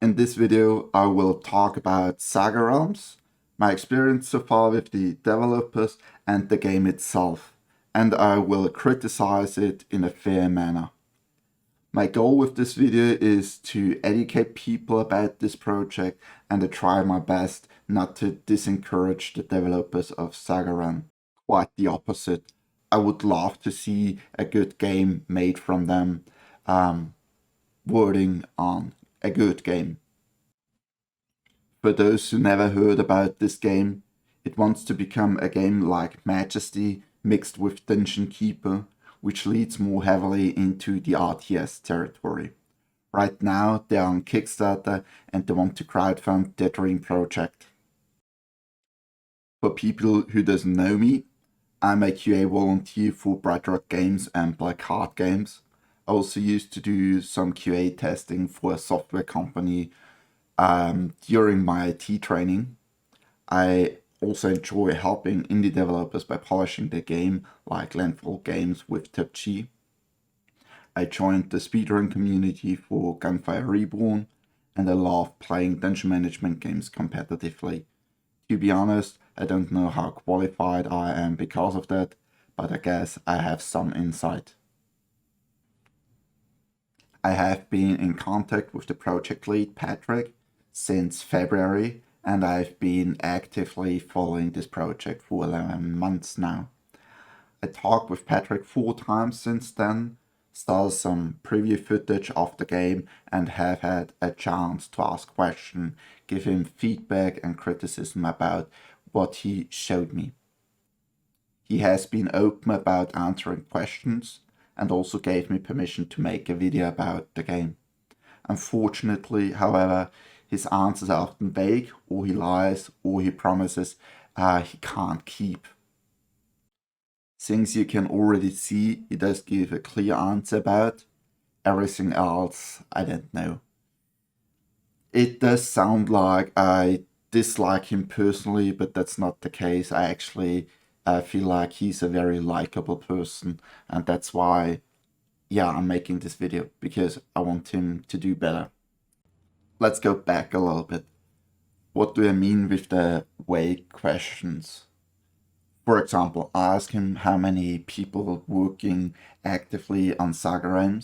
In this video, I will talk about Saga, my experience so far with the developers and the game itself, and I will criticize it in a fair manner. My goal with this video is to educate people about this project and to try my best not to discourage the developers of Saga. Quite the opposite. I would love to see a good game made from them, wording on a good game. For those who never heard about this game, it wants to become a game like Majesty mixed with Dungeon Keeper, which leads more heavily into the RTS territory. Right now they are on Kickstarter and they want to crowdfund their dream project. For people who doesn't know me, I'm a QA volunteer for Bright Rock Games and Black Heart Games. I also used to do some QA testing for a software company during my IT training. I also enjoy helping indie developers by polishing their game, like Landfall Games with TipG. I joined the speedrun community for Gunfire Reborn, and I love playing dungeon management games competitively. To be honest, I don't know how qualified I am because of that, but I guess I have some insight. I have been in contact with the project lead, Patrick, since February, and I've been actively following this project for 11 months now. I talked with Patrick 4 times since then, saw some preview footage of the game, and have had a chance to ask questions, give him feedback and criticism about what he showed me. He has been open about answering questions and also gave me permission to make a video about the game. Unfortunately, however, his answers are often vague, or he lies, or he promises he can't keep. Things you can already see, he does give a clear answer about. Everything else, I don't know. It does sound like I dislike him personally, but that's not the case. I actually feel like he's a very likable person, and that's why, yeah, I'm making this video, because I want him to do better. Let's go back a little bit. What do I mean with the vague questions? For example, I asked him how many people working actively on Saga.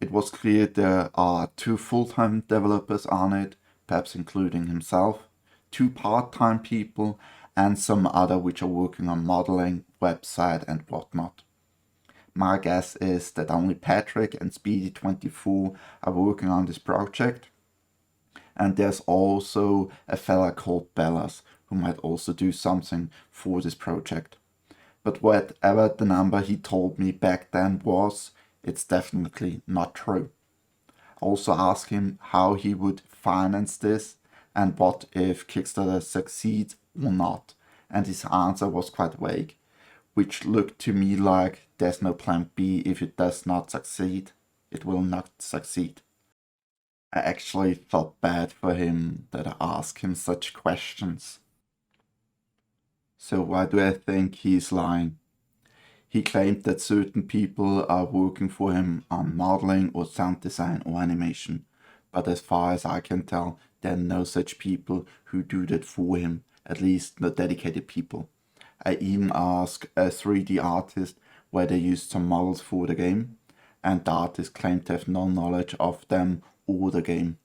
It was clear there are 2 full-time developers on it, perhaps including himself, 2 part-time people, and some other which are working on modeling, website and whatnot. My guess is that only Patrick and Speedy24 are working on this project. And there's also a fella called Bellas who might also do something for this project. But whatever the number he told me back then was, it's definitely not true. I also asked him how he would finance this and what if Kickstarter succeeds or not. And his answer was quite vague, which looked to me like there's no plan B. If it does not succeed, it will not succeed. I actually felt bad for him that I asked him such questions. So why do I think he's lying? He claimed that certain people are working for him on modeling or sound design or animation, but as far as I can tell, there are no such people who do that for him, at least not dedicated people. I even asked a 3D artist where they used some models for the game, and the artist claimed to have no knowledge of them or the game.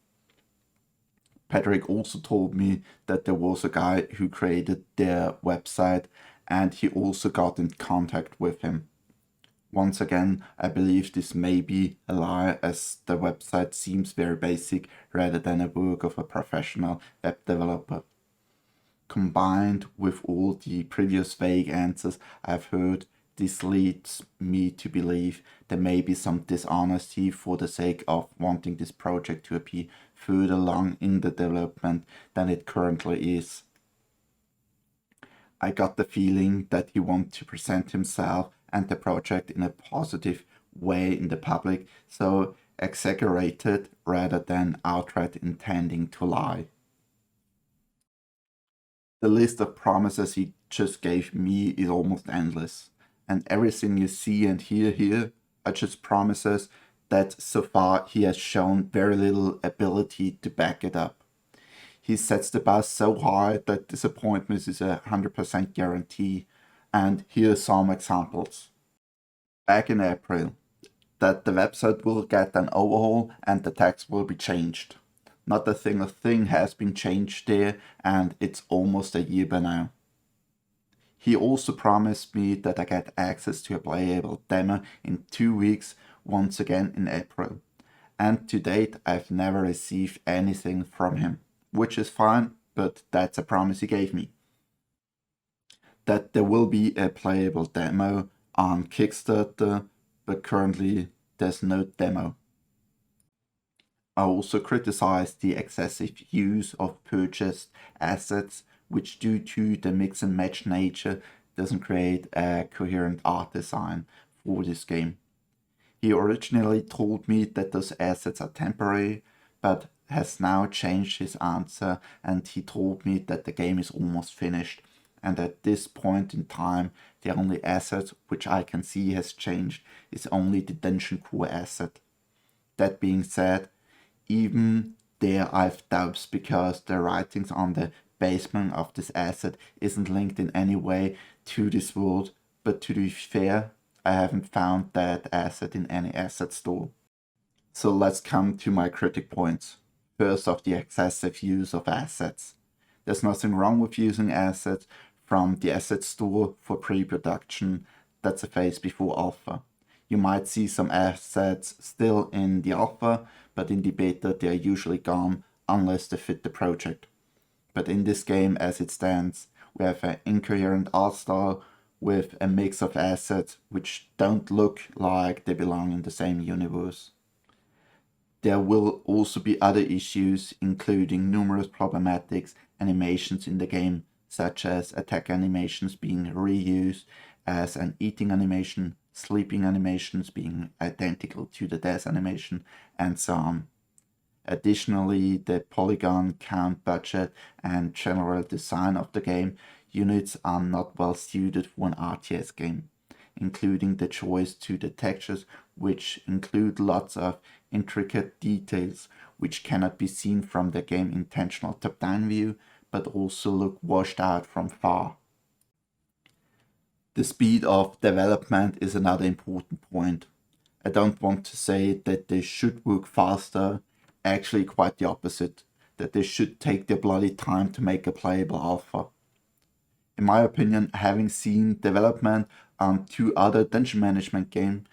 Patrick also told me that there was a guy who created their website and he also got in contact with him. Once again, I believe this may be a lie, as the website seems very basic rather than a work of a professional web developer. Combined with all the previous vague answers I've heard, this leads me to believe there may be some dishonesty for the sake of wanting this project to be further along in the development than it currently is. I got the feeling that he wants to present himself and the project in a positive way in the public, so exaggerated rather than outright intending to lie. The list of promises he just gave me is almost endless. And everything you see and hear here are just promises that so far he has shown very little ability to back it up. He sets the bar so high that disappointment is a 100% guarantee, and here are some examples. Back in April, that the website will get an overhaul and the text will be changed. Not a single thing has been changed there, and it's almost a year by now. He also promised me that I get access to a playable demo in 2 weeks, once again in April. And to date, I've never received anything from him, which is fine, but that's a promise he gave me. That there will be a playable demo on Kickstarter, but currently there's no demo. I also criticized the excessive use of purchased assets, which due to the mix and match nature doesn't create a coherent art design for this game. He originally told me that those assets are temporary, but has now changed his answer, and he told me that the game is almost finished, and at this point in time the only asset which I can see has changed is only the dungeon core asset. That being said, even there I've doubts because the writings on the basement of this asset isn't linked in any way to this world, but to be fair, I haven't found that asset in any asset store. So let's come to my critic points. First off, the excessive use of assets. There's nothing wrong with using assets from the asset store for pre-production. That's a phase before alpha. You might see some assets still in the alpha, but in the beta they are usually gone unless they fit the project. But in this game as it stands, we have an incoherent art style with a mix of assets which don't look like they belong in the same universe. There will also be other issues, including numerous problematic animations in the game, such as attack animations being reused as an eating animation, sleeping animations being identical to the death animation, and so on. Additionally, the polygon count, budget, and general design of the game units are not well suited for an RTS game, including the choice to the textures, which include lots of intricate details which cannot be seen from the game intentional top-down view, but also look washed out from far. The speed of development is another important point. I don't want to say that they should work faster, actually quite the opposite, that they should take their bloody time to make a playable alpha. In my opinion, having seen development on 2 other dungeon management games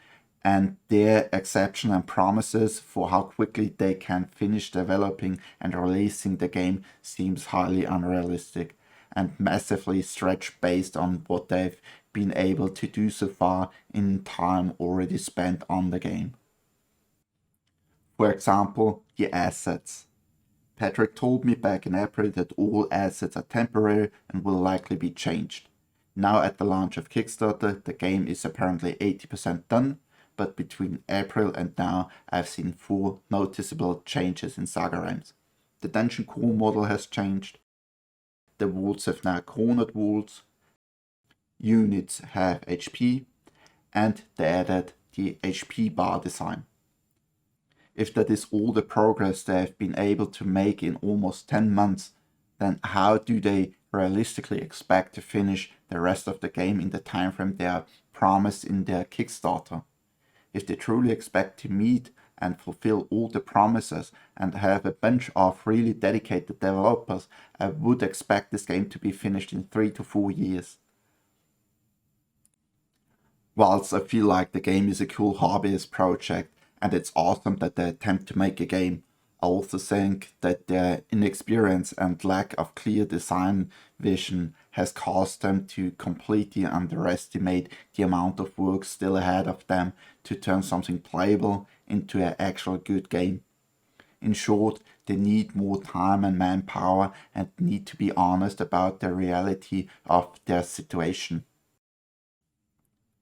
and their exception and promises for how quickly they can finish developing and releasing the game seems highly unrealistic and massively stretched based on what they've been able to do so far in time already spent on the game. For example, the assets. Patrick told me back in April that all assets are temporary and will likely be changed. Now at the launch of Kickstarter, the game is apparently 80% done, but between April and now I've seen 4 noticeable changes in Saga ranks. The dungeon core model has changed, the walls have now cornered walls, units have HP, and they added the HP bar design. If that is all the progress they have been able to make in almost 10 months, then how do they realistically expect to finish the rest of the game in the timeframe they are promised in their Kickstarter? If they truly expect to meet and fulfill all the promises and have a bunch of really dedicated developers, I would expect this game to be finished in 3 to 4 years. Whilst I feel like the game is a cool hobbyist project, and it's awesome that they attempt to make a game, I also think that their inexperience and lack of clear design vision has caused them to completely underestimate the amount of work still ahead of them to turn something playable into an actual good game. In short, they need more time and manpower and need to be honest about the reality of their situation.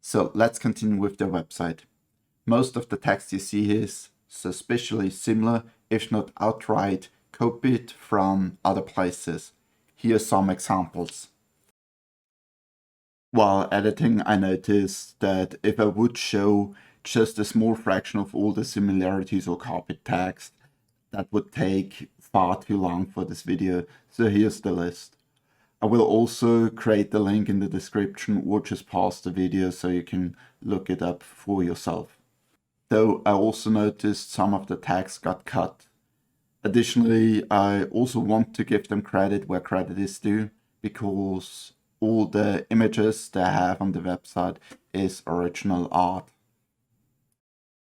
So let's continue with their website. Most of the text you see is suspiciously similar, if not outright copied from other places. Here are some examples. While editing, I noticed that if I would show just a small fraction of all the similarities or copy text. That would take far too long for this video, so here's the list. I will also create the link in the description or just pause the video so you can look it up for yourself. Though I also noticed some of the tags got cut. Additionally, I also want to give them credit where credit is due, because all the images they have on the website is original art.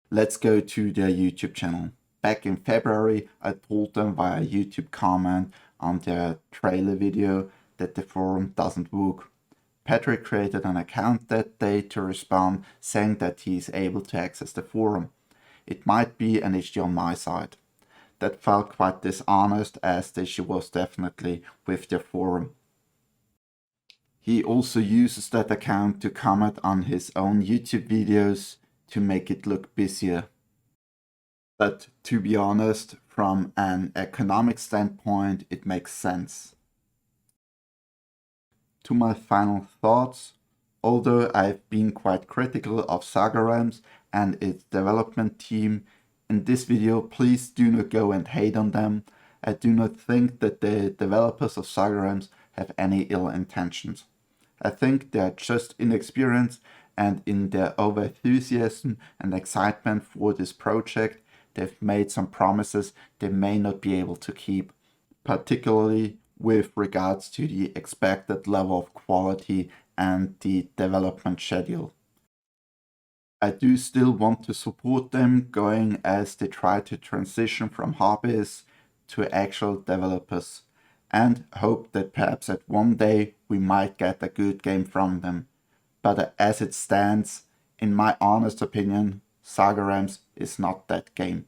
Let's go to their YouTube channel. Back in February, I told them via YouTube comment on their trailer video that the forum doesn't work. Patrick created an account that day to respond, saying that he is able to access the forum. It might be an issue on my side. That felt quite dishonest, as the issue was definitely with their forum. He also uses that account to comment on his own YouTube videos to make it look busier. But to be honest, from an economic standpoint, it makes sense. To my final thoughts, although I've been quite critical of Saga and its development team, in this video please do not go and hate on them. I do not think that the developers of Saga have any ill intentions. I think they are just inexperienced, and in their over-enthusiasm and excitement for this project, they've made some promises they may not be able to keep, particularly with regards to the expected level of quality and the development schedule. I do still want to support them going as they try to transition from hobbyists to actual developers, and hope that perhaps at one day we might get a good game from them. But as it stands, in my honest opinion, Saga is not that game.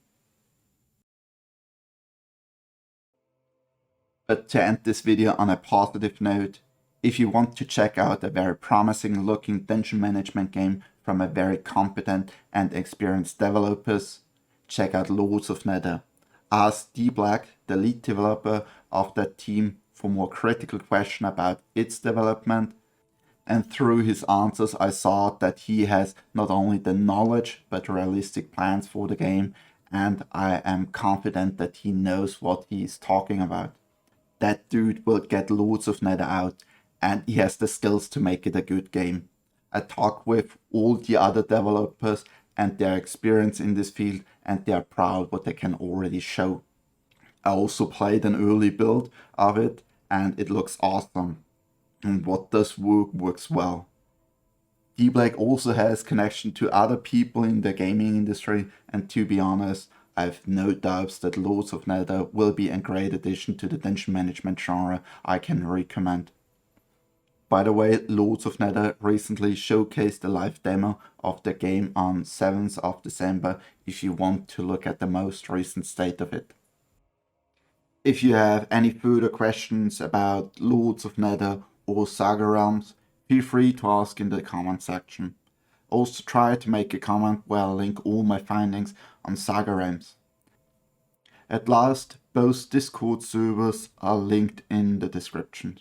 But to end this video on a positive note, if you want to check out a very promising looking dungeon management game from a very competent and experienced developers, check out Lords of Nether. Ask D-Black, the lead developer of that team, for more critical questions about its development, and through his answers I saw that he has not only the knowledge but realistic plans for the game, and I am confident that he knows what he is talking about. That dude will get Lords of Nether out, and he has the skills to make it a good game. I talked with all the other developers and their experience in this field, and they are proud what they can already show. I also played an early build of it, and it looks awesome. And what does work works well. D-Black also has connection to other people in the gaming industry, and to be honest, I have no doubts that Lords of Nether will be a great addition to the dungeon management genre I can recommend. By the way, Lords of Nether recently showcased a live demo of the game on 7th of December if you want to look at the most recent state of it. If you have any further questions about Lords of Nether or Saga Realms, feel free to ask in the comment section. Also try to make a comment where I link all my findings on Saga Realms. At last, both Discord servers are linked in the description.